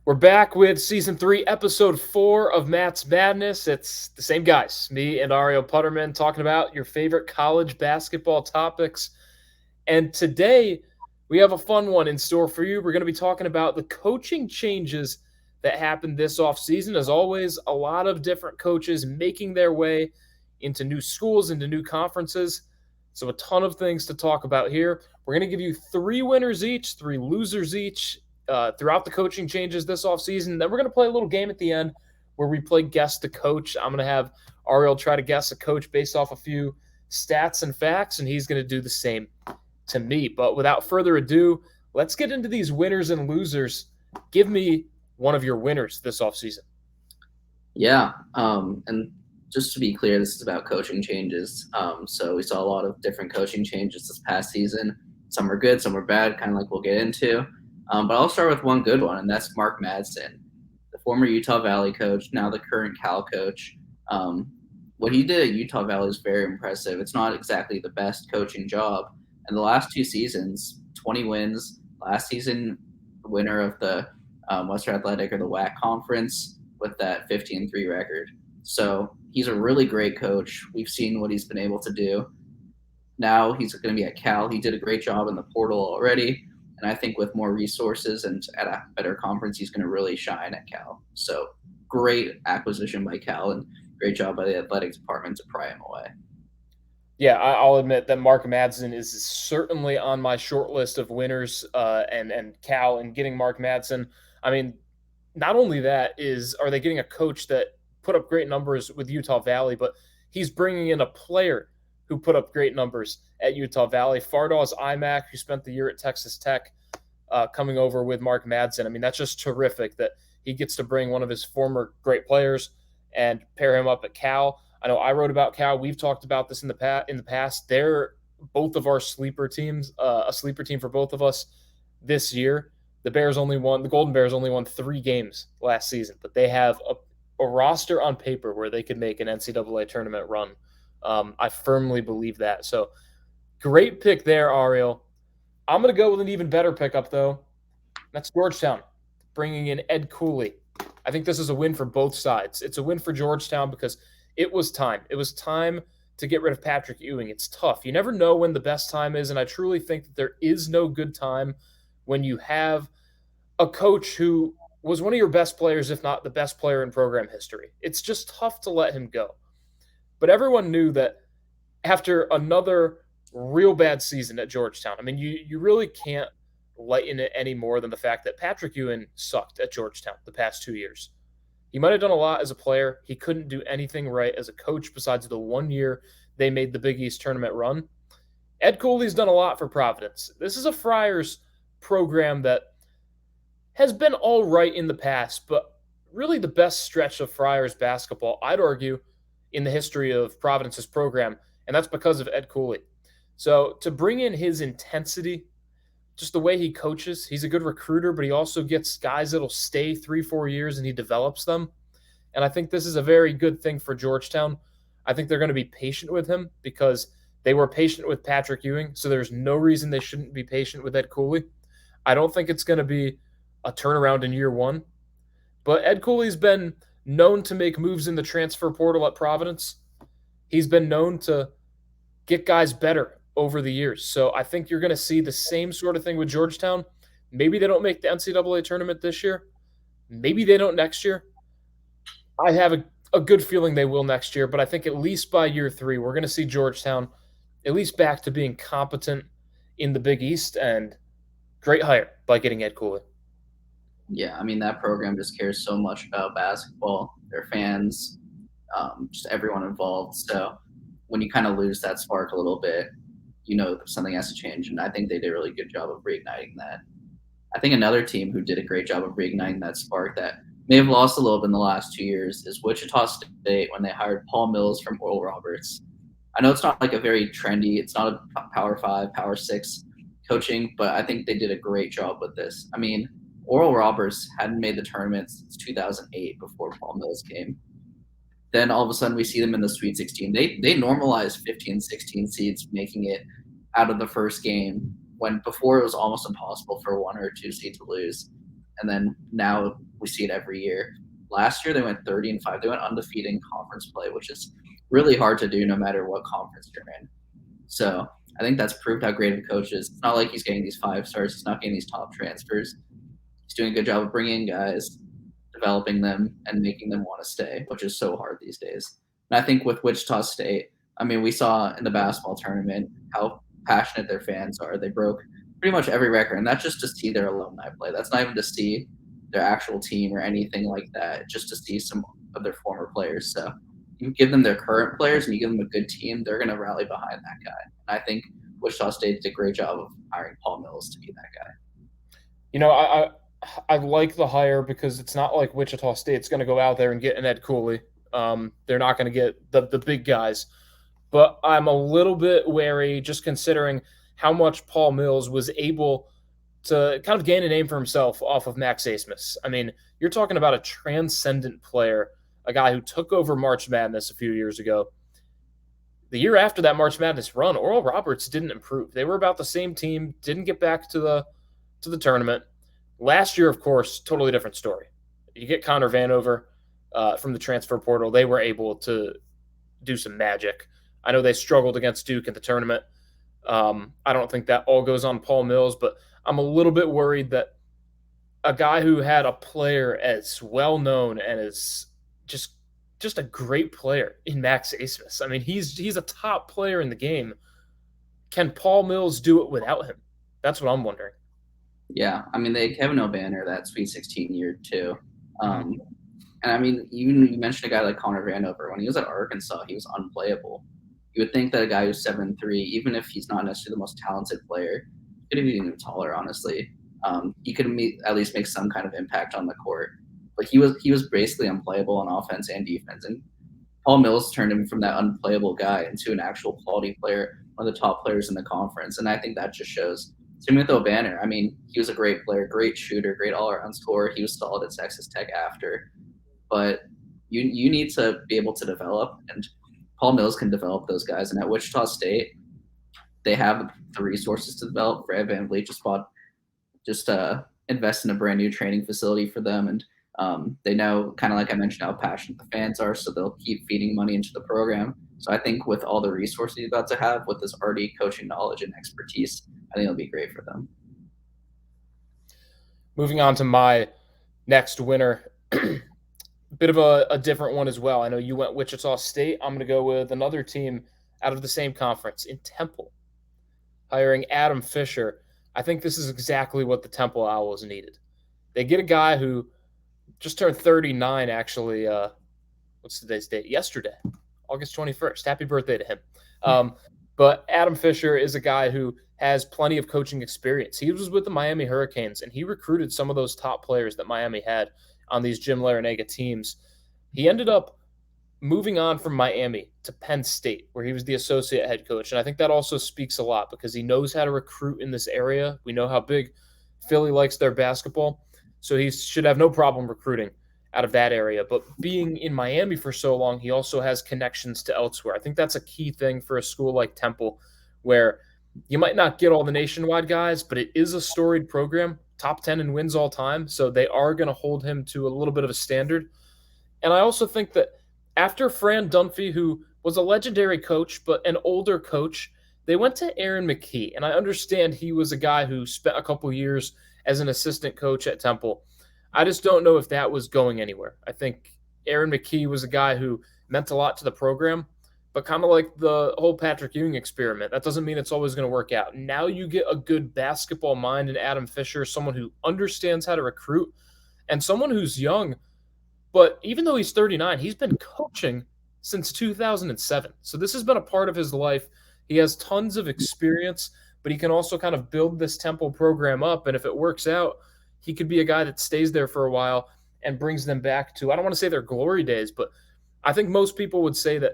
We're back with season 3, episode 4 of Matt's Madness. It's the same guys, me and Ariel Puterman, talking about your favorite college basketball topics. And today we have a fun one in store for you. We're going to be talking about the coaching changes that happened this offseason. As always, a lot of different coaches making their way into new schools, into new conferences. So a ton of things to talk about here. We're going to give you 3 winners each, 3 losers each, throughout the coaching changes this offseason. Then we're going to play a little game at the end where we play guess the coach. I'm going to have Ariel try to guess a coach based off a few stats and facts, and he's going to do the same to me. But without further ado, let's get into these winners and losers. Give me one of your winners this offseason. Yeah, and just to be clear, this is about coaching changes. So we saw a lot of different coaching changes this past season. Some were good, some were bad, kind of like we'll get into. But I'll start with one good one, and that's Mark Madsen, the former Utah Valley coach, now the current Cal coach. What he did at Utah Valley is very impressive. It's not exactly the best coaching job. And the last 2 seasons, 20 wins. Last season, the winner of the Western Athletic or the WAC conference with that 15-3 record. So he's a really great coach. We've seen what he's been able to do. Now he's going to be at Cal. He did a great job in the portal already. And I think with more resources and at a better conference, he's going to really shine at Cal. So great acquisition by Cal and great job by the athletic department to pry him away. Yeah, I'll admit that Mark Madsen is certainly on my short list of winners, and Cal and getting Mark Madsen. I mean, not only that are they getting a coach that put up great numbers with Utah Valley, but he's bringing in a player who put up great numbers at Utah Valley. Fardaws Imac, who spent the year at Texas Tech, coming over with Mark Madsen. I mean, that's just terrific that he gets to bring one of his former great players and pair him up at Cal. I know I wrote about Cal. We've talked about this in the past. They're both of our sleeper teams, a sleeper team for both of us this year. The Golden Bears only won 3 games last season, but they have a roster on paper where they could make an NCAA tournament run. I firmly believe that. So great pick there, Ariel. I'm going to go with an even better pickup, though. That's Georgetown, bringing in Ed Cooley. I think this is a win for both sides. It's a win for Georgetown because it was time. It was time to get rid of Patrick Ewing. It's tough. You never know when the best time is, and I truly think that there is no good time when you have a coach who was one of your best players, if not the best player in program history. It's just tough to let him go. But everyone knew that after another real bad season at Georgetown, I mean, you really can't lighten it any more than the fact that Patrick Ewing sucked at Georgetown the past 2 years. He might have done a lot as a player. He couldn't do anything right as a coach besides the 1 year they made the Big East tournament run. Ed Cooley's done a lot for Providence. This is a Friars program that has been all right in the past, but really the best stretch of Friars basketball, I'd argue, in the history of Providence's program, and that's because of Ed Cooley. So to bring in his intensity, just the way he coaches, he's a good recruiter, but he also gets guys that'll stay 3-4 years and he develops them. And I think this is a very good thing for Georgetown. I think they're going to be patient with him because they were patient with Patrick Ewing, so there's no reason they shouldn't be patient with Ed Cooley. I don't think it's going to be a turnaround in year 1, but Ed Cooley's been known to make moves in the transfer portal at Providence. He's been known to get guys better over the years. So I think you're going to see the same sort of thing with Georgetown. Maybe they don't make the NCAA tournament this year. Maybe they don't next year. I have a good feeling they will next year, but I think at least by year 3, we're going to see Georgetown at least back to being competent in the Big East, and great hire by getting Ed Cooley. Yeah, I mean, that program just cares so much about basketball, their fans, just everyone involved. So when you kind of lose that spark a little bit, you know something has to change. And I think they did a really good job of reigniting that. I think another team who did a great job of reigniting that spark that may have lost a little bit in the last 2 years is Wichita State when they hired Paul Mills from Oral Roberts. I know it's not like a very trendy, it's not a Power 5, Power 6 coaching, but I think they did a great job with this. I mean, Oral Roberts hadn't made the tournament since 2008 before Paul Mills came. Then all of a sudden we see them in the Sweet 16. They normalized 15, 16 seeds making it out of the first game when before it was almost impossible for 1 or 2 seed to lose. And then now we we see it every year. Last year they went 30-5. They went undefeated in conference play, which is really hard to do no matter what conference you're in. So I think that's proved how great of a coach is. It's not like he's getting these 5 stars. He's not getting these top transfers. He's doing a good job of bringing in guys, developing them, and making them want to stay, which is so hard these days. And I think with Wichita State, I mean, we saw in the basketball tournament how passionate their fans are. They broke pretty much every record, and that's just to see their alumni play. That's not even to see their actual team or anything like that, just to see some of their former players. So you give them their current players and you give them a good team, they're going to rally behind that guy. And I think Wichita State did a great job of hiring Paul Mills to be that guy. You know, I like the hire because it's not like Wichita State's going to go out there and get an Ed Cooley. They're not going to get the big guys, but I'm a little bit wary just considering how much Paul Mills was able to kind of gain a name for himself off of Max Asmus. I mean, you're talking about a transcendent player, a guy who took over March Madness a few years ago. The year after that March Madness run, Oral Roberts didn't improve. They were about the same team, didn't get back to the tournament. Last year, of course, totally different story. You get Connor Vanover from the transfer portal. They were able to do some magic. I know they struggled against Duke in the tournament. I don't think that all goes on Paul Mills, but I'm a little bit worried that a guy who had a player as well known and as just a great player in Max Asmus. I mean, he's a top player in the game. Can Paul Mills do it without him? That's what I'm wondering. Yeah, I mean, they have no banner that Sweet 16 year too. Mm-hmm. And I mean, you mentioned a guy like Connor Vanover. When he was at Arkansas, he was unplayable. You would think that a guy who's 7'3", even if he's not necessarily the most talented player, could be even taller, honestly. He could at least make some kind of impact on the court. But he was basically unplayable on offense and defense. And Paul Mills turned him from that unplayable guy into an actual quality player, one of the top players in the conference. And I think that just shows. Timothy O'Banner, I mean, he was a great player, great shooter, great all-around scorer. He was solid at Texas Tech after. But you need to be able to develop, and Paul Mills can develop those guys. And at Wichita State, they have the resources to develop. Fred VanVleet just invest in a brand new training facility for them, and they know, kind of like I mentioned, how passionate the fans are, so they'll keep feeding money into the program. So I think with all the resources he's about to have, with this already coaching knowledge and expertise, I think it'll be great for them. Moving on to my next winner. Bit of a different one as well. I know you went Wichita State. I'm going to go with another team out of the same conference in Temple, hiring Adam Fisher. I think this is exactly what the Temple Owls needed. They get a guy who just turned 39, actually. What's today's date? Yesterday, August 21st. Happy birthday to him. But Adam Fisher is a guy who has plenty of coaching experience. He was with the Miami Hurricanes, and he recruited some of those top players that Miami had on these Jim Larrañaga teams. He ended up moving on from Miami to Penn State, where he was the associate head coach. And I think that also speaks a lot because he knows how to recruit in this area. We know how big Philly likes their basketball, so he should have no problem recruiting out of that area. But being in Miami for so long, he also has connections to elsewhere. I think that's a key thing for a school like Temple, where you might not get all the nationwide guys, but it is a storied program, top 10 in wins all time. So they are going to hold him to a little bit of a standard. And I also think that after Fran Dunphy, who was a legendary coach, but an older coach, they went to Aaron McKee. And I understand he was a guy who spent a couple years as an assistant coach at Temple. I just don't know if that was going anywhere. I think Aaron McKee was a guy who meant a lot to the program, but kind of like the whole Patrick Ewing experiment, that doesn't mean it's always going to work out. Now you get a good basketball mind in Adam Fisher, someone who understands how to recruit, and someone who's young. But even though he's 39, he's been coaching since 2007. So this has been a part of his life. He has tons of experience, but he can also kind of build this Temple program up. And if it works out, he could be a guy that stays there for a while and brings them back to, I don't want to say their glory days, but I think most people would say that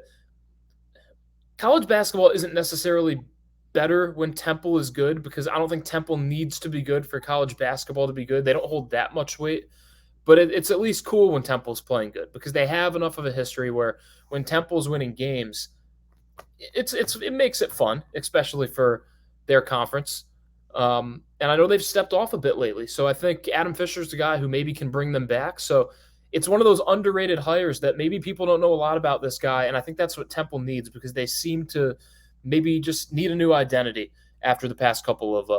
college basketball isn't necessarily better when Temple is good, because I don't think Temple needs to be good for college basketball to be good. They don't hold that much weight. But it's at least cool when Temple's playing good, because they have enough of a history where when Temple's winning games, it makes it fun, especially for their conference. And And I know they've stepped off a bit lately. So I think Adam Fisher's the guy who maybe can bring them back. So it's one of those underrated hires that maybe people don't know a lot about this guy. And I think that's what Temple needs because they seem to maybe just need a new identity after the past couple of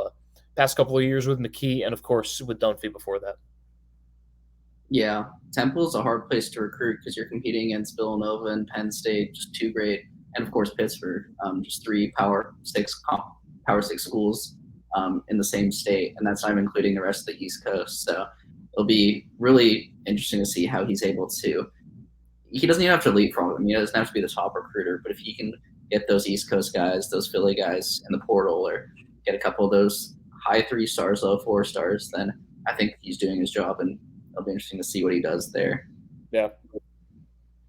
years with McKee and of course with Dunphy before that. Yeah, Temple's a hard place to recruit because you're competing against Villanova and Penn State, just two great, and of course Pittsburgh, just three Power Six schools in the same state, and that's not even including the rest of the East Coast. So it'll be really interesting to see how he's able to. He doesn't even have to leapfrog them. He doesn't have to be the top recruiter, but if he can get those East Coast guys, those Philly guys in the portal, or get a couple of those high 3 stars, low 4 stars, then I think he's doing his job, and it'll be interesting to see what he does there. Yeah.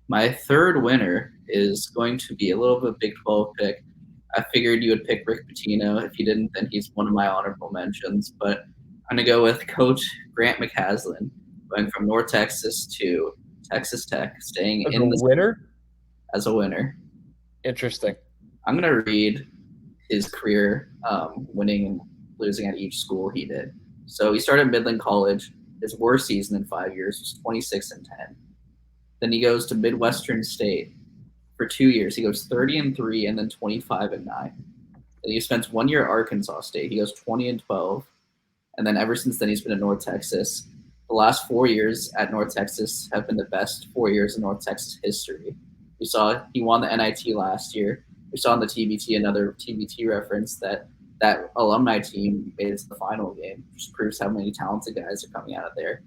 My third winner is going to be a little bit of a Big 12 pick. I figured you would pick Rick Pitino. If you didn't, then he's one of my honorable mentions. But I'm going to go with Coach Grant McCasland, going from North Texas to Texas Tech, staying As a in the winner? as a winner. Interesting. I'm going to read his career, winning and losing at each school he did. So he started Midland College. His worst season in 5 years was 26-10. Then he goes to Midwestern State for 2 years. He goes 30-3 and then 25-9. Then he spends 1 year at Arkansas State. He goes 20-12, and then ever since then he's been at North Texas. The last 4 years at North Texas have been the best 4 years in North Texas history. We saw he won the NIT last year. We saw in the TBT another TBT reference that alumni team made it to the final game, which proves how many talented guys are coming out of there.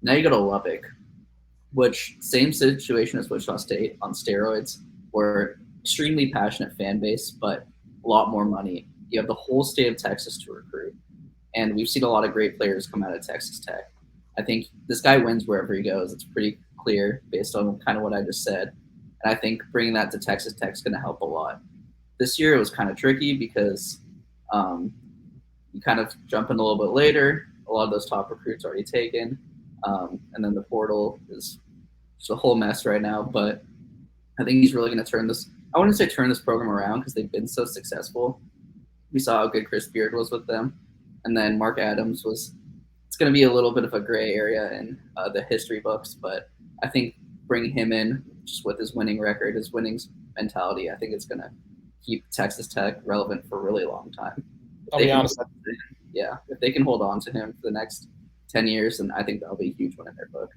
Now you go to Lubbock, which same situation as Wichita State on steroids, where extremely passionate fan base, but a lot more money. You have the whole state of Texas to recruit, and we've seen a lot of great players come out of Texas Tech. I think this guy wins wherever he goes. It's pretty clear based on kind of what I just said, and I think bringing that to Texas Tech is going to help a lot. This year it was kind of tricky because you kind of jump in a little bit later. A lot of those top recruits already taken, and then the portal is just a whole mess right now. But I think he's really going to turn this. I wouldn't say turn this program around because they've been so successful. We saw how good Chris Beard was with them, and then Mark Adams was. It's going to be a little bit of a gray area in the history books, but I think bringing him in just with his winning record, his winning mentality, I think it's going to keep Texas Tech relevant for a really long time. I'll be honest. If they can hold on to him for the next 10 years, then I think that'll be a huge one in their book.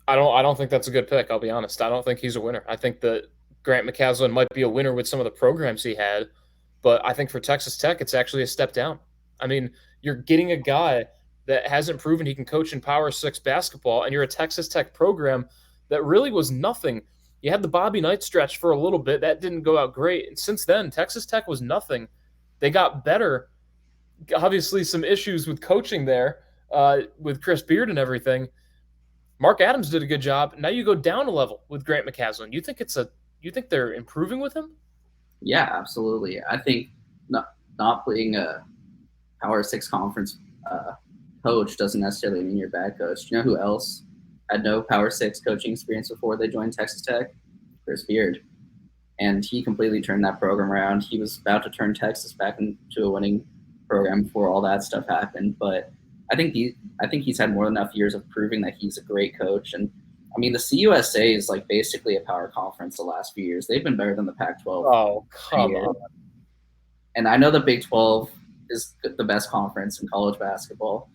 I don't think that's a good pick. I'll be honest. I don't think he's a winner. I think that Grant McCasland might be a winner with some of the programs he had, but I think for Texas Tech, it's actually a step down. I mean, you're getting a guy that hasn't proven he can coach in Power Six basketball, and you're a Texas Tech program that really was nothing. You had the Bobby Knight stretch for a little bit. That didn't go out great. And since then, Texas Tech was nothing. They got better. Obviously, some issues with coaching there with Chris Beard and everything. Mark Adams did a good job. Now you go down a level with Grant McCasland. You think they're improving with him? Yeah, absolutely. I think not playing a Power Six conference coach doesn't necessarily mean you're a bad coach. You know who else had no Power Six coaching experience before they joined Texas Tech? Chris Beard. And he completely turned that program around. He was about to turn Texas back into a winning program before all that stuff happened. But I think he's had more than enough years of proving that he's a great coach. And I mean, the CUSA is like basically a power conference the last few years. They've been better than the Pac-12. Oh, come on. And I know the Big 12 is the best conference in college basketball.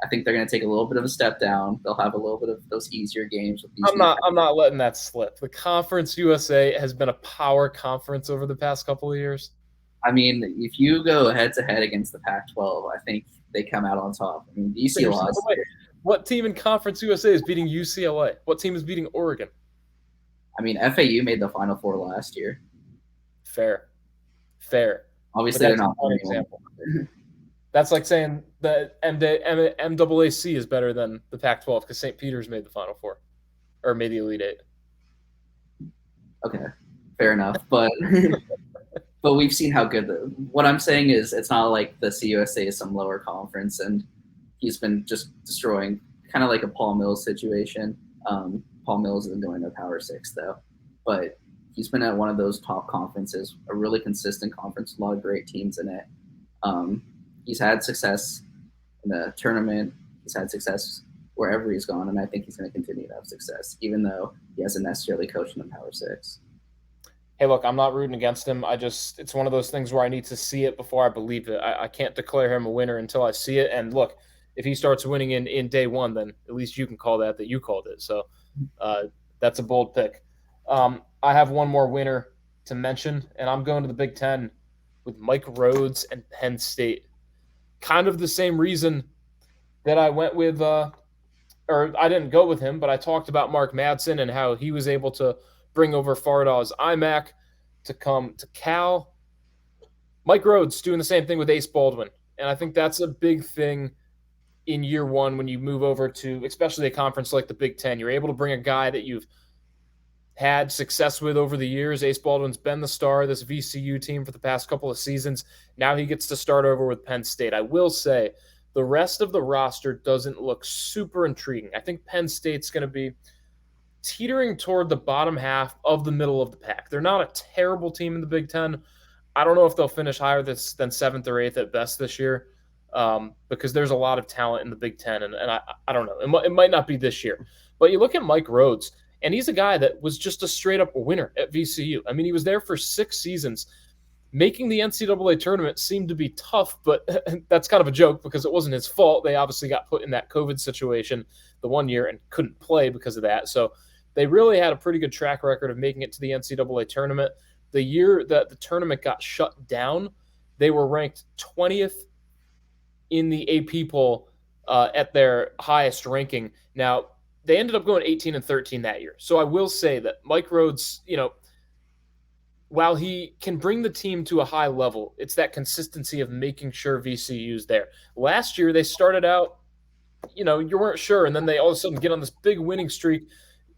I think they're going to take a little bit of a step down. They'll have a little bit of those easier games with these. I'm not letting that slip. The Conference USA has been a power conference over the past couple of years. I mean, if you go head to head against the Pac-12, I think they come out on top. I mean, UCLA. What team in Conference USA is beating UCLA? What team is beating Oregon? I mean, FAU made the Final Four last year. Fair. Obviously, they're not one example. That's like saying the MAAC is better than the Pac-12 because St. Peter's made the Final Four or made the Elite Eight. Okay, fair enough, but we've seen how good. What I'm saying is, it's not like the CUSA is some lower conference, and he's been just destroying, kind of like a Paul Mills situation. Paul Mills isn't going to Power Six though, but he's been at one of those top conferences, a really consistent conference, a lot of great teams in it. He's had success in the tournament. He's had success wherever he's gone, and I think he's going to continue to have success, even though he hasn't necessarily coached in the Power Six. Hey, look, I'm not rooting against him. It's one of those things where I need to see it before I believe it. I can't declare him a winner until I see it. And look, if he starts winning in day one, then at least you can call that you called it. So uh, that's a bold pick. I have one more winner to mention, and I'm going to the Big Ten with Mike Rhodes and Penn State. Kind of the same reason that I went with, or I didn't go with him, but I talked about Mark Madsen and how he was able to bring over Fardaw's iMac to come to Cal. Mike Rhodes doing the same thing with Ace Baldwin. And I think that's a big thing in year one when you move over to, especially a conference like the Big Ten. You're able to bring a guy that you've had success with over the years. Ace Baldwin's been the star of this VCU team for the past couple of seasons. Now he gets to start over with Penn State. I will say the rest of the roster doesn't look super intriguing. I think Penn State's going to be teetering toward the bottom half of the middle of the pack. They're not a terrible team in the Big Ten. I don't know if they'll finish higher than seventh or eighth at best this year, because there's a lot of talent in the Big Ten, and I don't know. It might not be this year. But you look at Mike Rhodes, and he's a guy that was just a straight up winner at VCU. I mean, he was there for 6 seasons. Making the NCAA tournament seemed to be tough, but that's kind of a joke because it wasn't his fault. They obviously got put in that COVID situation the one year and couldn't play because of that. So they really had a pretty good track record of making it to the NCAA tournament. The year that the tournament got shut down, they were ranked 20th in the AP poll at their highest ranking. Now, they ended up going 18-13 that year. So I will say that Mike Rhodes, while he can bring the team to a high level, it's that consistency of making sure VCU's there. Last year, they started out, you weren't sure, and then they all of a sudden get on this big winning streak.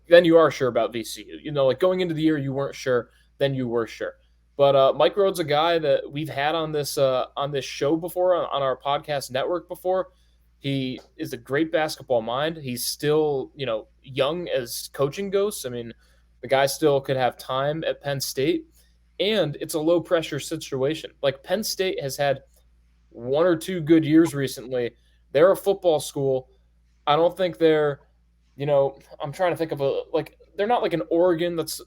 Then you are sure about VCU. Like going into the year, you weren't sure, then you were sure. But Mike Rhodes, a guy that we've had on this show before, on our podcast network before. He is a great basketball mind. He's still, young as coaching goes. I mean, the guy still could have time at Penn State, and it's a low pressure situation. Like Penn State has had 1 or 2 good years recently. They're a football school. I don't think they're, I'm trying to think of they're not like an Oregon that's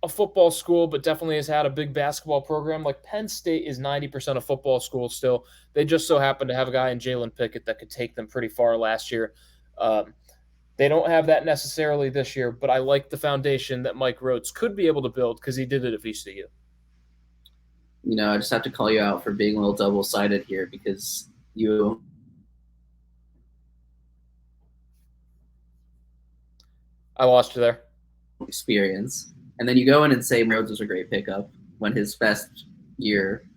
a football school, but definitely has had a big basketball program. Like Penn State is 90% a football school still. They just so happen to have a guy in Jalen Pickett that could take them pretty far last year. They don't have that necessarily this year, but I like the foundation that Mike Rhodes could be able to build because he did it at VCU. I just have to call you out for being a little double-sided here because you I lost you there. Experience, and then you go in and say Rhodes was a great pickup when his best year,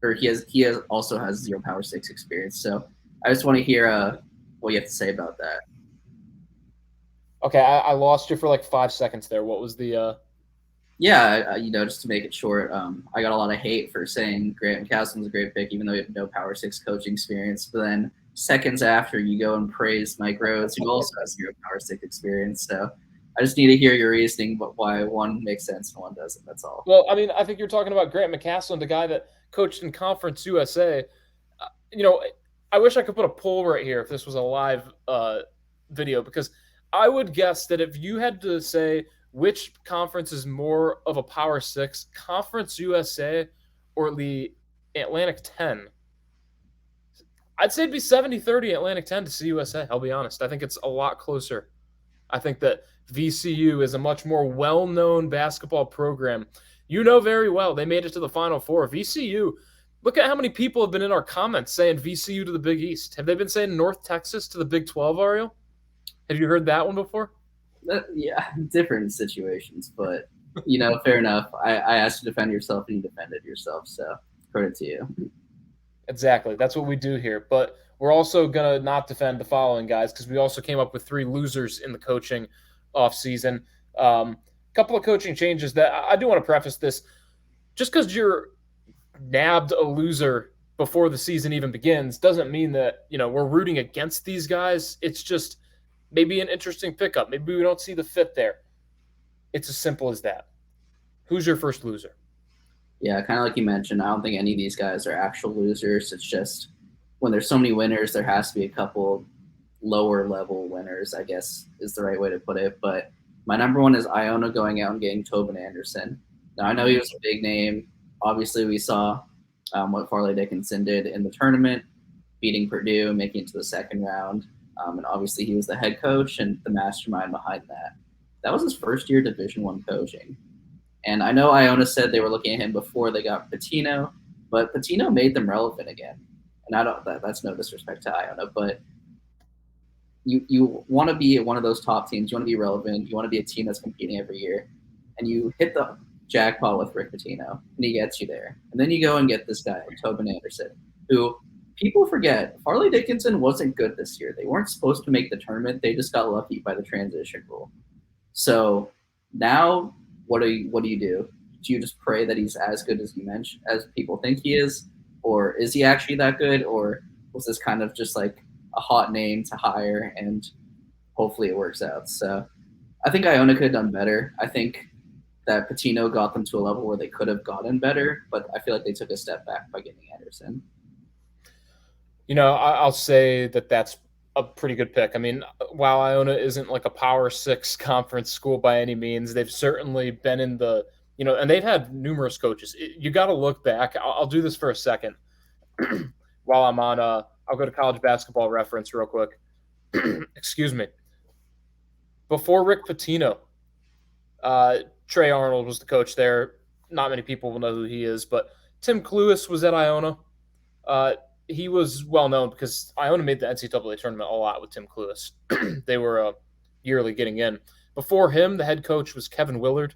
or he also has 0 Power Six experience. So I just want to hear what you have to say about that. Okay, I lost you for like 5 seconds there. What was the? Yeah, just to make it short, I got a lot of hate for saying Grant McCaslin's a great pick, even though he had no Power Six coaching experience. But then seconds after, you go and praise Mike Rhodes, who also has 0 Power Six experience. So I just need to hear your reasoning, but why one makes sense and one doesn't. That's all. Well, I mean, I think you're talking about Grant McCaslin, the guy that coached in Conference USA. I wish I could put a poll right here if this was a live video, because I would guess that if you had to say which conference is more of a Power Six, Conference USA or the Atlantic 10, I'd say it'd be 70-30 Atlantic 10 to CUSA. I'll be honest. I think it's a lot closer. I think that VCU is a much more well-known basketball program. You know very well they made it to the Final Four. VCU, look at how many people have been in our comments saying VCU to the Big East. Have they been saying North Texas to the Big 12, Ariel? Have you heard that one before? Yeah, different situations, but fair enough. I asked you to defend yourself, and you defended yourself, so credit to you. Exactly. That's what we do here. But we're also going to not defend the following guys because we also came up with 3 losers in the coaching offseason. Couple of coaching changes that I do want to preface this. Just because you're nabbed a loser before the season even begins doesn't mean that, we're rooting against these guys. It's just maybe an interesting pickup. Maybe we don't see the fit there. It's as simple as that. Who's your first loser? Yeah, kind of like you mentioned, I don't think any of these guys are actual losers. It's just when there's so many winners, there has to be a couple lower level winners, I guess is the right way to put it. But my number one is Iona going out and getting Tobin Anderson. Now, I know he was a big name. Obviously, we saw what Farley Dickinson did in the tournament, beating Purdue, making it to the second round. And obviously, he was the head coach and the mastermind behind that. That was his first year Division One coaching. And I know Iona said they were looking at him before they got Patino, but Patino made them relevant again. And I don't that's no disrespect to Iona, but you want to be one of those top teams. You want to be relevant. You want to be a team that's competing every year, and you hit the jackpot with Rick Pitino, and he gets you there. And then you go and get this guy, Tobin Anderson, who people forget. Farley Dickinson wasn't good this year. They weren't supposed to make the tournament. They just got lucky by the transition rule. So now, what do you do? Do you just pray that he's as good as you mentioned, as people think he is, or is he actually that good, or was this kind of just like a hot name to hire and hopefully it works out? So I think Iona could have done better. I think that Patino got them to a level where they could have gotten better, but I feel like they took a step back by getting Anderson. I'll say that that's a pretty good pick. I mean, while Iona isn't like a Power Six conference school by any means, they've certainly been in the, and they've had numerous coaches. You got to look back. I'll do this for a second while I'm on. I'll go to college basketball reference real quick. Excuse me. Before Rick Pitino, Trey Arnold was the coach there. Not many people will know who he is, but Tim Cluess was at Iona. He was well known because Iona made the NCAA tournament a lot with Tim Cluess. They were yearly getting in. Before him, the head coach was Kevin Willard,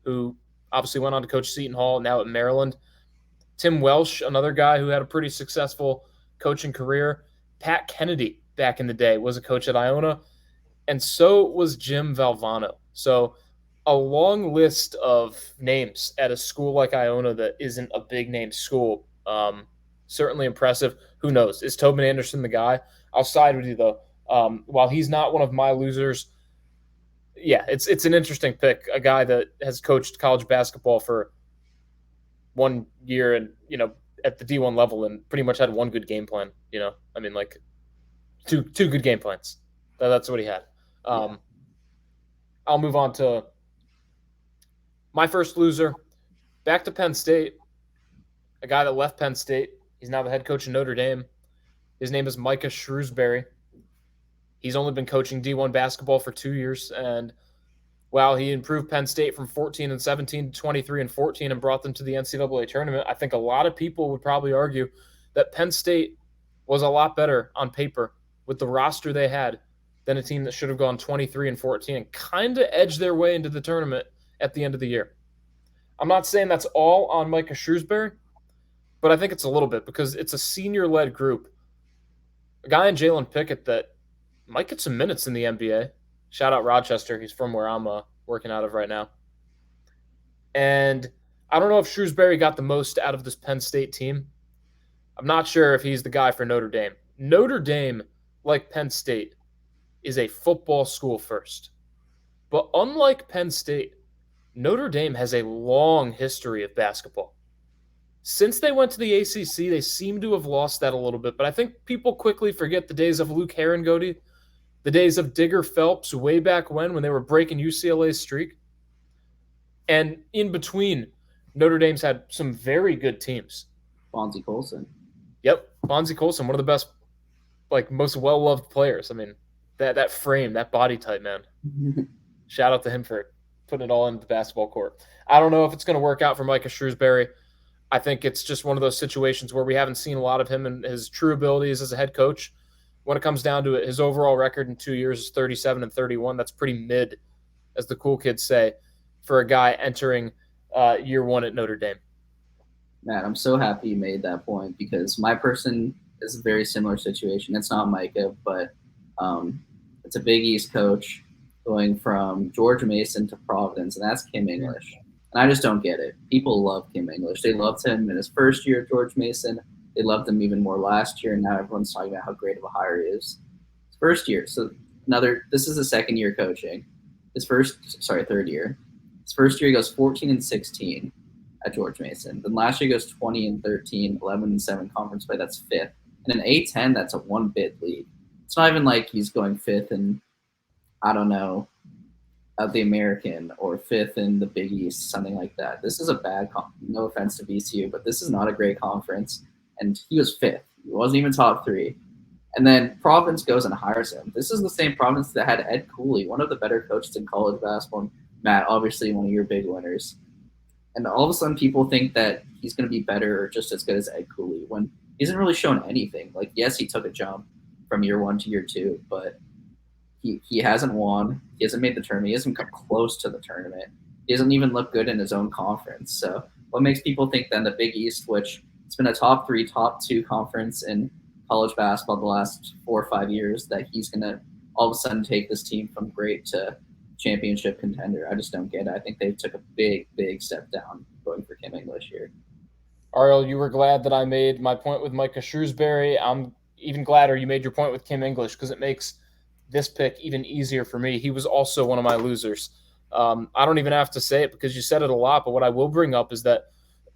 who obviously went on to coach Seton Hall, now at Maryland. Tim Welsh, another guy who had a pretty successful coaching career. Pat Kennedy, back in the day, was a coach at Iona, and so was Jim Valvano. So a long list of names at a school like Iona that isn't a big name school. Certainly impressive. Who knows? Is Tobin Anderson the guy? I'll side with you, though. While he's not one of my losers, yeah, it's an interesting pick. A guy that has coached college basketball for 1 year and, at the D1 level and pretty much had one good game plan. I mean, like two good game plans. That's what he had. Yeah. I'll move on to my first loser. Back to Penn State. A guy that left Penn State. He's now the head coach of Notre Dame. His name is Micah Shrewsbury. He's only been coaching D1 basketball for 2 years, and while he improved Penn State from 14-17 to 23-14 and brought them to the NCAA tournament, I think a lot of people would probably argue that Penn State was a lot better on paper with the roster they had than a team that should have gone 23-14 and kind of edged their way into the tournament at the end of the year. I'm not saying that's all on Micah Shrewsbury, but I think it's a little bit because it's a senior-led group. A guy in Jalen Pickett that might get some minutes in the NBA. Shout out Rochester. He's from where I'm working out of right now. And I don't know if Shrewsbury got the most out of this Penn State team. I'm not sure if he's the guy for Notre Dame. Notre Dame, like Penn State, is a football school first. But unlike Penn State, Notre Dame has a long history of basketball. Since they went to the ACC, they seem to have lost that a little bit. But I think people quickly forget the days of Luke Herringody, the days of Digger Phelps way back when they were breaking UCLA's streak. And in between, Notre Dame's had some very good teams. Bonzie Colson. Yep, Bonzie Colson, one of the best, most well-loved players. I mean, that frame, that body type, man. Shout out to him for putting it all into the basketball court. I don't know if it's going to work out for Micah Shrewsbury. I think it's just one of those situations where we haven't seen a lot of him and his true abilities as a head coach. When it comes down to it, his overall record in 2 years is 37-31. That's pretty mid, as the cool kids say, for a guy entering year one at Notre Dame. Matt, I'm so happy you made that point because my person is a very similar situation. It's not Micah, but it's a Big East coach going from George Mason to Providence, and that's Kim English. And I just don't get it. People love Kim English. They loved him in his first year at George Mason. They loved him even more last year, and now everyone's talking about how great of a hire he is. His first year, so this is the second year coaching. Third year. His first year he goes 14-16 at George Mason. Then last year he goes 20-13, 11-7 conference play. That's fifth. In an A10, that's a one bid league. It's not even like he's going fifth in, I don't know, the American or fifth in the Big East, something like that. This is a bad. No offense to VCU, but this is not a great conference. And he was fifth. He wasn't even top three. And then Providence goes and hires him. This is the same Providence that had Ed Cooley, one of the better coaches in college basketball. Matt, obviously one of your big winners. And all of a sudden, people think that he's going to be better or just as good as Ed Cooley when he hasn't really shown anything. Like, yes, he took a jump from year one to year two, but he hasn't won. He hasn't made the tournament. He hasn't come close to the tournament. He doesn't even look good in his own conference. So what makes people think then the Big East, which it's been a top three, top two conference in college basketball the last 4 or 5 years, that he's going to all of a sudden take this team from great to championship contender? I just don't get it. I think they took a big, big step down going for Kim English here. Ariel, you were glad that I made my point with Micah Shrewsbury. I'm even gladder you made your point with Kim English because it makes this pick even easier for me. He was also one of my losers. I don't even have to say it because you said it a lot, but what I will bring up is that,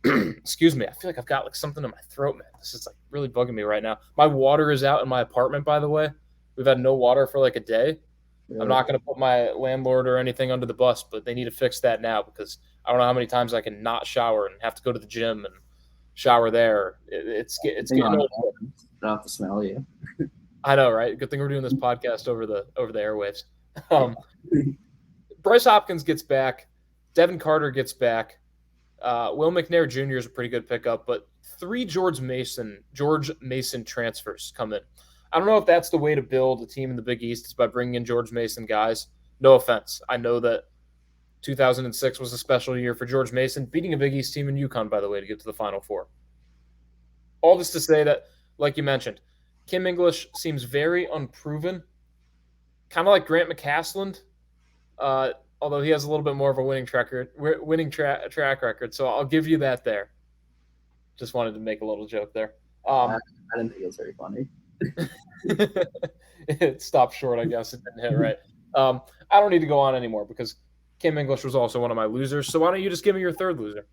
excuse me, I feel like I've got like something in my throat, man. This is like really bugging me right now. My water is out in my apartment, by the way. We've had no water for like a day. I'm Really. not going to put my landlord or anything under the bus, but they need to fix that now because I don't know how many times I can not shower and have to go to the gym and shower there. It's Hang getting on, old. I don't have to smell you. I know, right? Good thing we're doing this podcast over the airwaves. Yeah. Um, Bryce Hopkins gets back. Devin Carter gets back. Will McNair Jr. is a pretty good pickup, but three George Mason transfers come in. I don't know if that's the way to build a team in the Big East is by bringing in George Mason guys. No offense. I know that 2006 was a special year for George Mason, beating a Big East team in UConn, by the way, to get to the Final Four. All this to say that, like you mentioned, Kim English seems very unproven, kind of like Grant McCasland, uh, although he has a little bit more of a winning track record. So I'll give you that there. Just wanted to make a little joke there. I, Um, I didn't think it was very funny. it stopped short, I guess. It didn't hit right. I don't need to go on anymore because Kim English was also one of my losers. So why don't you just give me your third loser?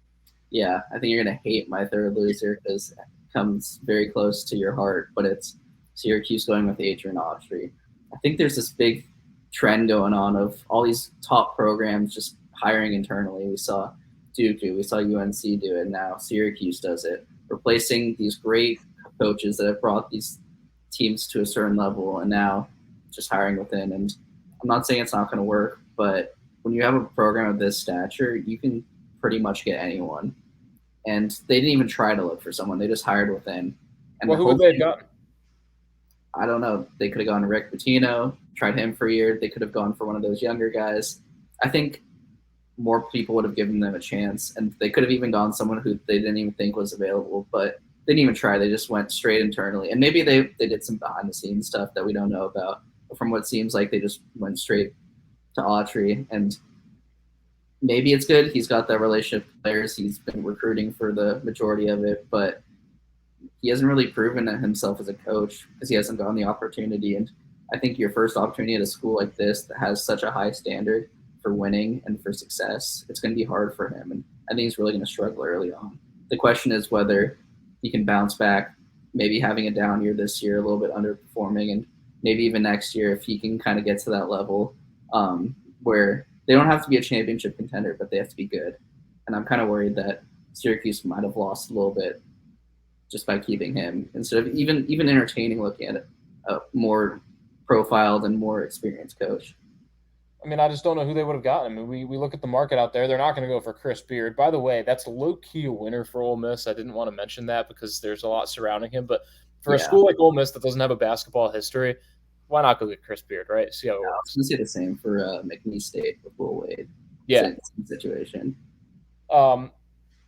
Yeah, I think you're gonna hate my third loser because it comes very close to your heart, but it's Syracuse going with Adrian Autry. I think there's this big trend going on of all these top programs just hiring internally. We saw Duke do, we saw UNC do it, now Syracuse does it, replacing these great coaches that have brought these teams to a certain level, and now just hiring within. And I'm not saying it's not going to work, but when you have a program of this stature, you can pretty much get anyone. And they didn't even try to look for someone; they just hired within. And Well, who would they have hopefully, gotten? I don't know, they could have gone to Rick Pitino, tried him for a year. They could have gone for one of those younger guys. I think more people would have given them a chance, and they could have even gone someone who they didn't even think was available, but they didn't even try. They just went straight internally, and maybe they did some behind the scenes stuff that we don't know about. But from what seems like, they just went straight to Autry, and maybe it's good. He's got that relationship with players. He's been recruiting for the majority of it, but he hasn't really proven himself as a coach because he hasn't gotten the opportunity. And I think your first opportunity at a school like this that has such a high standard for winning and for success, it's going to be hard for him. And I think he's really going to struggle early on. The question is whether he can bounce back, maybe having a down year this year, a little bit underperforming, and maybe even next year if he can kind of get to that level where they don't have to be a championship contender, but they have to be good. And I'm kind of worried that Syracuse might have lost a little bit just by keeping him instead of even entertaining looking at a more profiled and more experienced coach. I mean, I just don't know who they would have gotten. I mean, we look at the market out there. They're not going to go for Chris Beard. By the way, that's low key a winner for Ole Miss. I didn't want to mention that because there's a lot surrounding him. But for a Yeah, school like Ole Miss that doesn't have a basketball history, why not go get Chris Beard, right? See how it I was works. going to say the same for McNeese State with Will Wade. Yeah. Same situation. Um,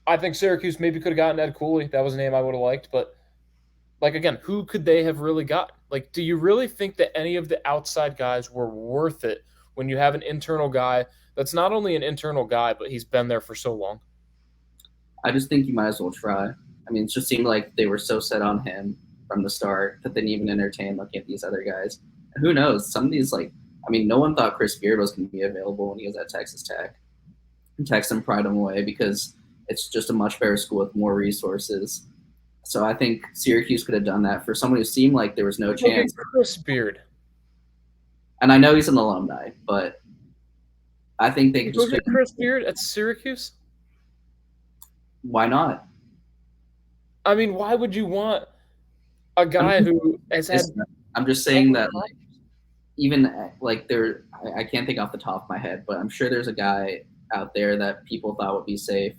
I think Syracuse maybe could have gotten Ed Cooley. That was a name I would have liked. But like again, who could they have really gotten? Like, do you really think that any of the outside guys were worth it when you have an internal guy that's not only an internal guy, but he's been there for so long? I just think you might as well try. I mean, it just seemed like they were so set on him from the start that they didn't even entertain looking at these other guys. And who knows? Some of these, like, I mean, no one thought Chris Beard was going to be available when he was at Texas Tech. And Texas pried him away because it's just a much better school with more resources. So I think Syracuse could have done that for someone who seemed like there was no Go get chance. Chris Beard. And I know he's an alumni, but I think they Go just get couldn't. Chris Beard at Syracuse. Why not? I mean, why would you want a I'm guy who has just, had I'm just so saying many that like even like there, I can't think off the top of my head, but I'm sure there's a guy out there that people thought would be safe,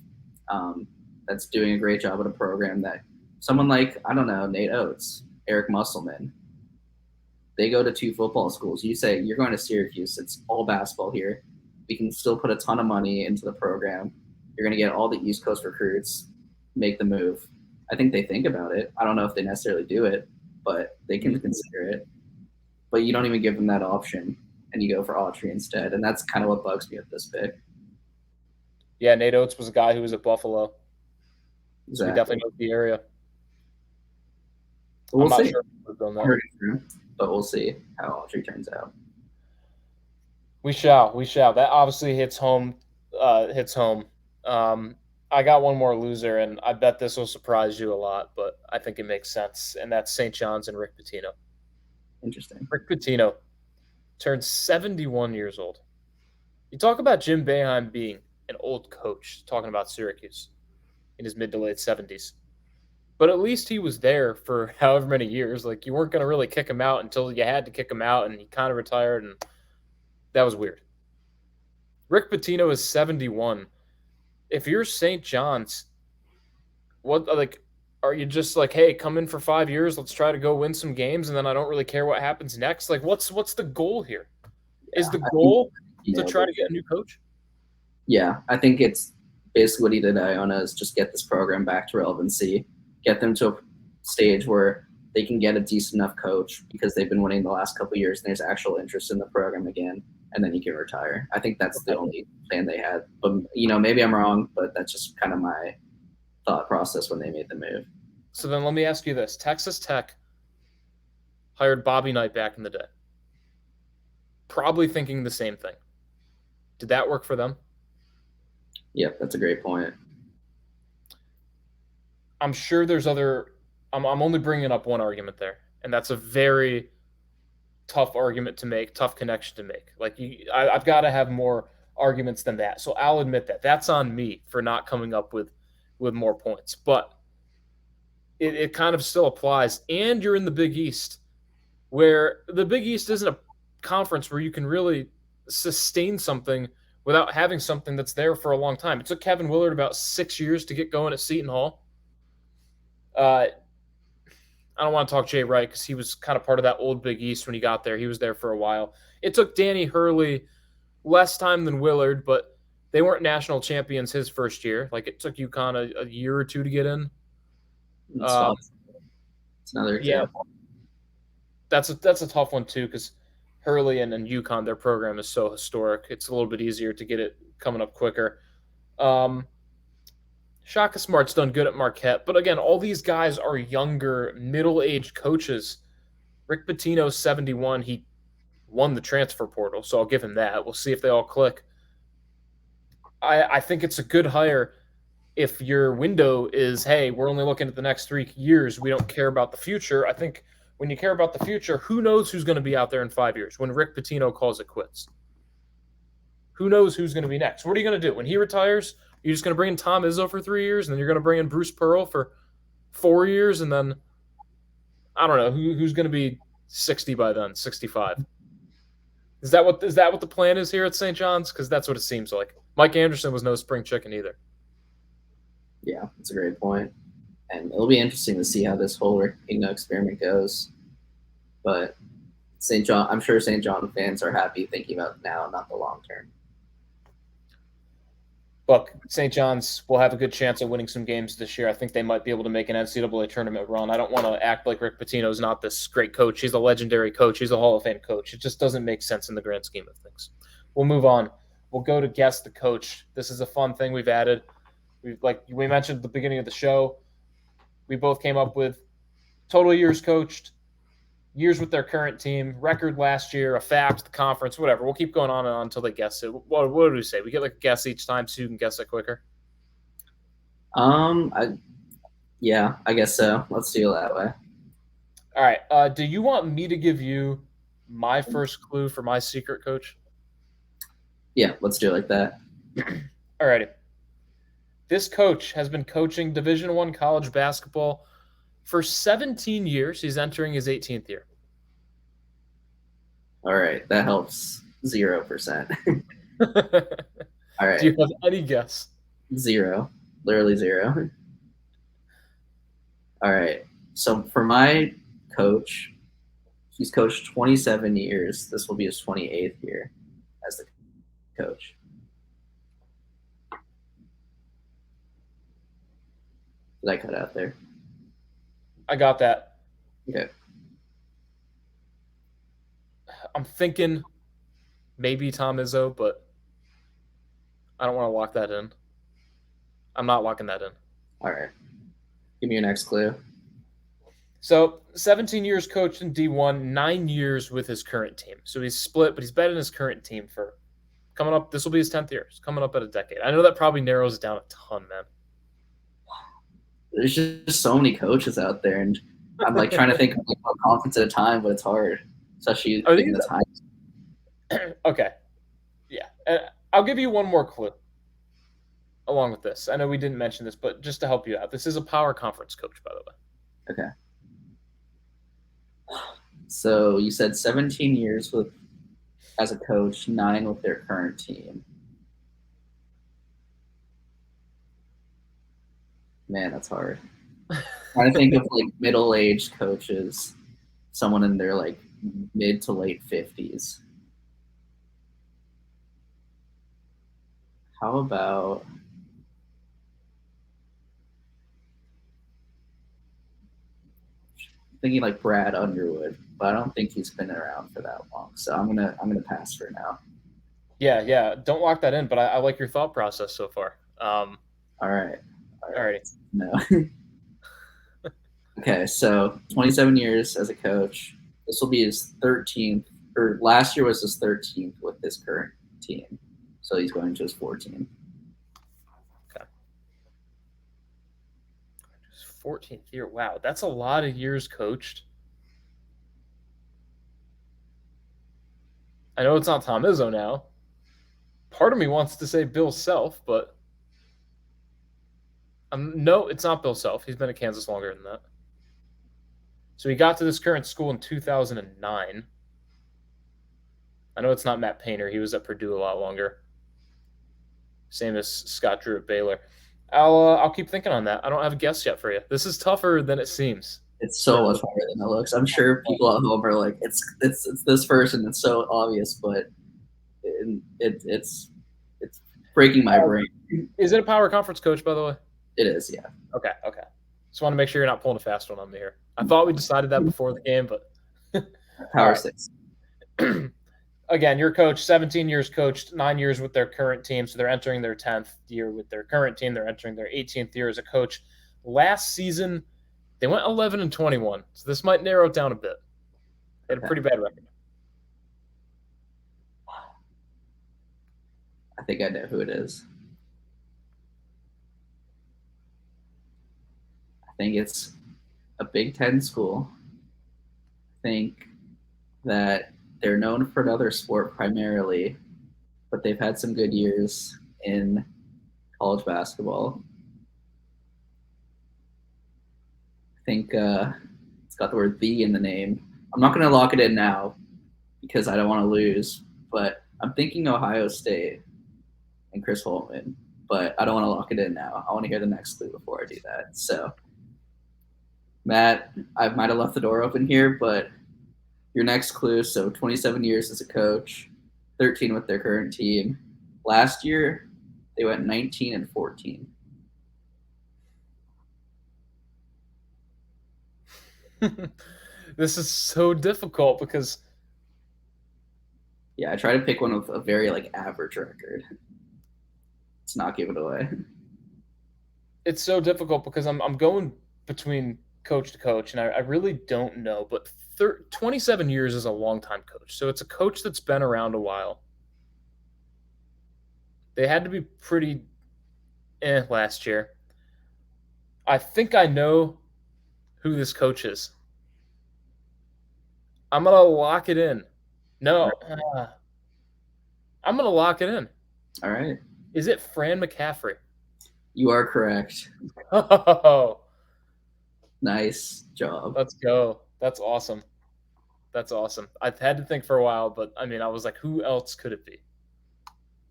um, that's doing a great job at a program that someone like I don't know Nate Oates, Eric Musselman, they go to two football schools. You say you're going to Syracuse, it's all basketball here. We can still put a ton of money into the program. You're going to get all the East Coast recruits, make the move. I think they think about it. I don't know if they necessarily do it, but they can consider it. But you don't even give them that option, and you go for Autry instead. And that's kind of what bugs me with this pick. Yeah, Nate Oates was a guy who was at Buffalo, so he Exactly. definitely knows the area. But I'm we'll not see. sure if he moved on I that. heard it through, but we'll see how Autry turns out. We shall. We shall. That obviously hits home. Hits home. Um, I got one more loser, and I bet this will surprise you a lot, but I think it makes sense, and that's St. John's and Rick Pitino. Interesting. Rick Pitino turned 71 years old. You talk about Jim Boeheim being an old coach, talking about Syracuse in his mid to late 70s. But at least he was there for however many years. Like, you weren't going to really kick him out until you had to kick him out, and he kind of retired, and that was weird. Rick Pitino is 71. If you're St. John's, what, like, are you just like, hey, come in for 5 years, let's try to go win some games, and then I don't really care what happens next? Like, what's the goal here? Yeah, Is the I think goal you to nailed try it. to get a new coach? Yeah, I think it's basically what he did at Iona is just get this program back to relevancy, get them to a stage where they can get a decent enough coach because they've been winning the last couple of years and there's actual interest in the program again, and then he can retire. I think that's the Okay. only plan they had. But maybe I'm wrong, but that's just kind of my thought process when they made the move. So then let me ask you this. Texas Tech hired Bobby Knight back in the day, probably thinking the same thing. Did that work for them? Yep, that's a great point. I'm sure there's other. I'm only bringing up one argument there, and that's a very tough argument to make, tough connection to make. Like I've got to have more arguments than that. So I'll admit that that's on me for not coming up with more points, but it kind of still applies. And you're in the Big East, where the Big East isn't a conference where you can really sustain something without having something that's there for a long time. It took Kevin Willard about 6 years to get going at Seton Hall. Uh, I don't want to talk Jay Wright because he was kind of part of that old Big East when he got there. He was there for a while. It took Danny Hurley less time than Willard, but they weren't national champions his first year. Like it took UConn a year or two to get in. It's, Um, it's another yeah, example. that's a tough one too because Hurley and UConn, their program is so historic. It's a little bit easier to get it coming up quicker. Um, Shaka Smart's done good at Marquette, but again, all these guys are younger, middle-aged coaches. Rick Pitino's 71. He won the transfer portal, so I'll give him that. We'll see if they all click. I think it's a good hire if your window is, hey, we're only looking at the next 3 years. We don't care about the future. I think when you care about the future, who knows who's going to be out there in 5 years when Rick Pitino calls it quits? Who knows who's going to be next? What are you going to do? When he retires, you're just going to bring in Tom Izzo for 3 years, and then you're going to bring in Bruce Pearl for 4 years, and then I don't know who's going to be 60 by then, 65. Is that what the plan is here at St. John's? Because that's what it seems like. Mike Anderson was no spring chicken either. Yeah, that's a great point. And it'll be interesting to see how this whole Rick Pitino experiment goes. But St. John, I'm sure St. John fans are happy thinking about now, not the long term. Look, St. John's will have a good chance of winning some games this year. I think they might be able to make an NCAA tournament run. I don't want to act like Rick Pitino's not this great coach. He's a legendary coach. He's a Hall of Fame coach. It just doesn't make sense in the grand scheme of things. We'll move on. We'll go to guess the coach. This is a fun thing we've added. Like we mentioned at the beginning of the show, we both came up with total years coached, years with their current team, record last year, a fact, the conference, whatever. We'll keep going on and on until they guess it. What do we say? We get like a guess each time so you can guess it quicker. I Yeah, I guess so. Let's do it that way. All right. Do you want me to give you my first clue for my secret coach? Yeah, let's do it like that. All righty. This coach has been coaching Division One college basketball for 17 years. He's entering his 18th year. All right, that helps 0%. All Do you right, have any guess? zero, literally zero. All right, so for my coach, he's coached 27 years. This will be his 28th year as the coach. Did I cut out there? I got that. Okay. I'm thinking maybe Tom Izzo, but I don't want to lock that in. I'm not locking that in. All right. Give me your next clue. So, 17 years coached in D1, 9 years with his current team. So he's split, but he's been in his current team for coming up. This will be his 10th year. It's coming up at a decade. I know that probably narrows it down a ton, There's just so many coaches out there, and I'm like trying to think of like, a conference at a time, but it's hard, especially Are in these the time. okay? Yeah. I'll give you one more clue along with this. I know we didn't mention this, but just to help you out, this is a power conference coach, by the way. Okay. So you said 17 years with as a coach, 9 with their current team. Man, that's hard. Trying to think of like middle-aged coaches, someone in their like mid to late 50s. How about thinking like Brad Underwood, but I don't think he's been around for that long. So I'm gonna pass for now. Yeah, yeah. Don't lock that in, but I like your thought process so far. All right, all right. Alrighty. No. Okay, so 27 years as a coach. This will be his 13th, or last year was his 13th with his current team. So he's going to his 14th. Okay. 14th year. Wow, that's a lot of years coached. I know it's not Tom Izzo now. Part of me wants to say Bill Self, but no, it's not Bill Self. He's been at Kansas longer than that. So he got to this current school in 2009. I know it's not Matt Painter. He was at Purdue a lot longer. Same as Scott Drew at Baylor. I'll keep thinking on that. I don't have a guess yet for you. This is tougher than it seems. It's so much harder than it looks. I'm sure people at home are like, it's this person. It's so obvious, but it's breaking my brain. Is it a power conference coach, by the way? It is, yeah. Okay, okay. Just want to make sure you're not pulling a fast one on me here. I thought we decided that before the game, but all Power right. six. Again, your coach, 17 years coached, 9 years with their current team. So they're entering their 10th year with their current team. They're entering their 18th year as a coach. Last season, they went 11-21. So this might narrow it down a bit. They had a Okay. pretty bad record. I think I know who it is. I think it's a Big Ten school. I think that they're known for another sport primarily, but they've had some good years in college basketball. I think it's got the word "the" in the name. I'm not going to lock it in now because I don't want to lose, but I'm thinking Ohio State and Chris Holtman, but I don't want to lock it in now. I want to hear the next clue before I do that. So, Matt, I might have left the door open here, but your next clue. So 27 years as a coach, 13 with their current team. Last year, they went 19-14. This is so difficult because Yeah, I try to pick one of a very like average record. Let's not give it away. it's so difficult because I'm going between coach to coach, and I really don't know. But 27 years is a long time coach, so it's a coach that's been around a while. They had to be pretty last year. I think I know who this coach is. I'm gonna lock it in. All No, I'm gonna lock it in. right. All right. Is it Fran McCaffrey? You are correct. Oh, Nice job. let's go. That's awesome. That's awesome. I've had to think for a while, but I mean, I was like, who else could it be?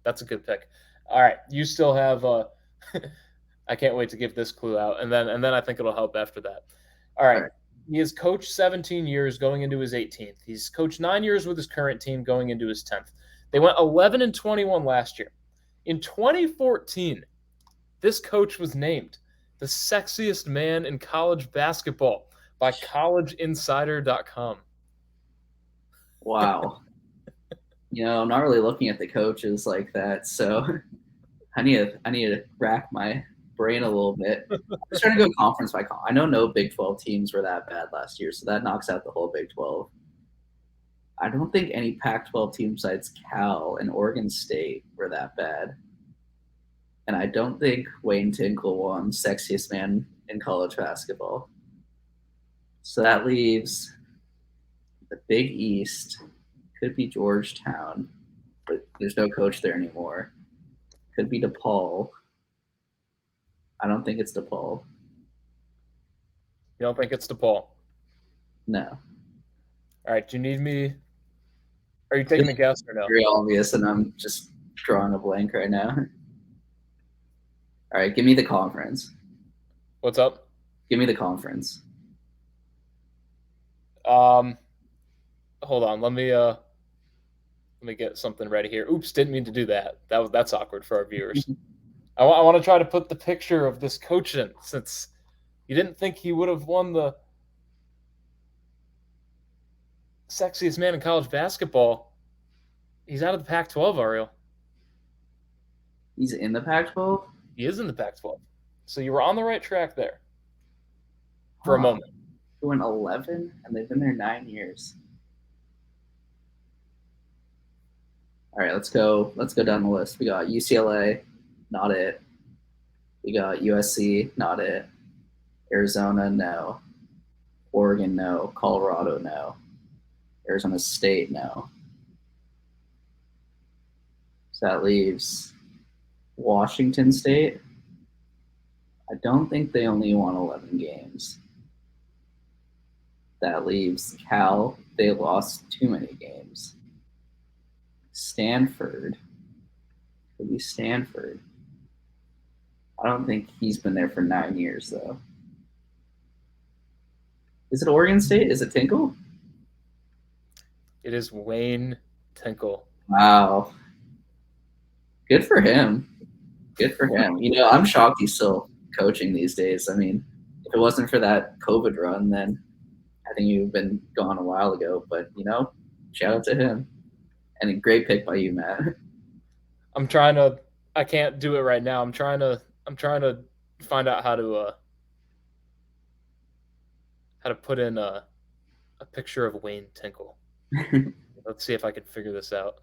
That's a good pick. All right, you still have. I can't wait to give this clue out, and then I think it'll help after that. All All right, right. he has coached 17 years, going into his 18th. He's coached 9 years with his current team, going into his 10th. They went 11-21 last year. In 2014, this coach was named the sexiest man in college basketball by CollegeInsider.com. Wow. I'm not really looking at the coaches like that, so I need to rack my brain a little bit. I'm just trying to go conference by conference. I know no Big 12 teams were that bad last year, so that knocks out the whole Big 12. I don't think any Pac-12 team besides Cal and Oregon State were that bad. And I don't think Wayne Tinkle won sexiest man in college basketball. So that leaves the Big East. Could be Georgetown, but there's no coach there anymore. Could be DePaul. I don't think it's DePaul. You don't think it's DePaul? No. All right, do you need me? Are you taking a guess or no? Very obvious, and I'm just drawing a blank right now. All right, give me the conference. What's up? Give me the conference. Um, hold on. Let me get something ready here. Oops, didn't mean to do that. That's awkward for our viewers. I want to try to put the picture of this coach in, since you didn't think he would have won the sexiest man in college basketball. He's out of the Pac-12, Ariel. He's in the Pac-12. He is in the Pac-12. So you were on the right track there for a Huh. moment. He went 11, and they've been there 9 years. All right, let's go. Let's go down the list. We got UCLA, not it. We got USC, not it. Arizona, no. Oregon, no. Colorado, no. Arizona State, no. So that leaves Washington State. I don't think they only won 11 games. That leaves Cal. They lost too many games. Stanford. Could be Stanford. I don't think he's been there for 9 years, though. Is it Oregon State? Is it Tinkle? It is Wayne Tinkle. Wow. Good for him. Good for him. I'm shocked he's still coaching these days. I mean, if it wasn't for that COVID run, then I think you've been gone a while ago. But, shout out to him. And a great pick by you, Matt. I'm trying to. I can't do it right now. I'm trying to find out how to put in a picture of Wayne Tinkle. Let's see if I can figure this out.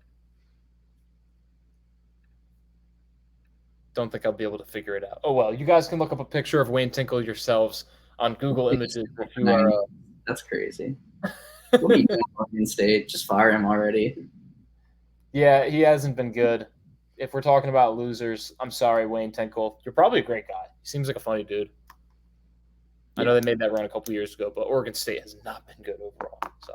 Don't think I'll be able to figure it out. Oh well, you guys can look up a picture of Wayne Tinkle yourselves on Google Images if you are. That's crazy. What are you doing, Oregon State? Just fire him already. Yeah, he hasn't been good. If we're talking about losers, I'm sorry, Wayne Tinkle. You're probably a great guy. He seems like a funny dude. I know they made that run a couple years ago, but Oregon State has not been good overall. So,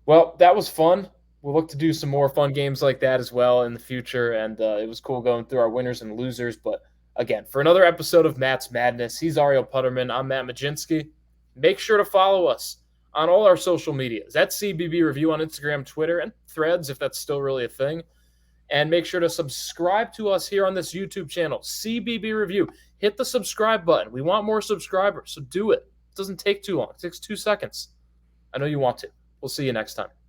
well, that was fun. We'll look to do some more fun games like that as well in the future, and it was cool going through our winners and losers. But again, for another episode of Matt's Madness, he's Ariel Puterman. I'm Matt Mlodzinski. Make sure to follow us on all our social medias. That's CBB Review on Instagram, Twitter, and Threads, if that's still really a thing. And make sure to subscribe to us here on this YouTube channel, CBB Review. Hit the subscribe button. We want more subscribers, so do it. It doesn't take too long. It takes 2 seconds. I know you want to. We'll see you next time.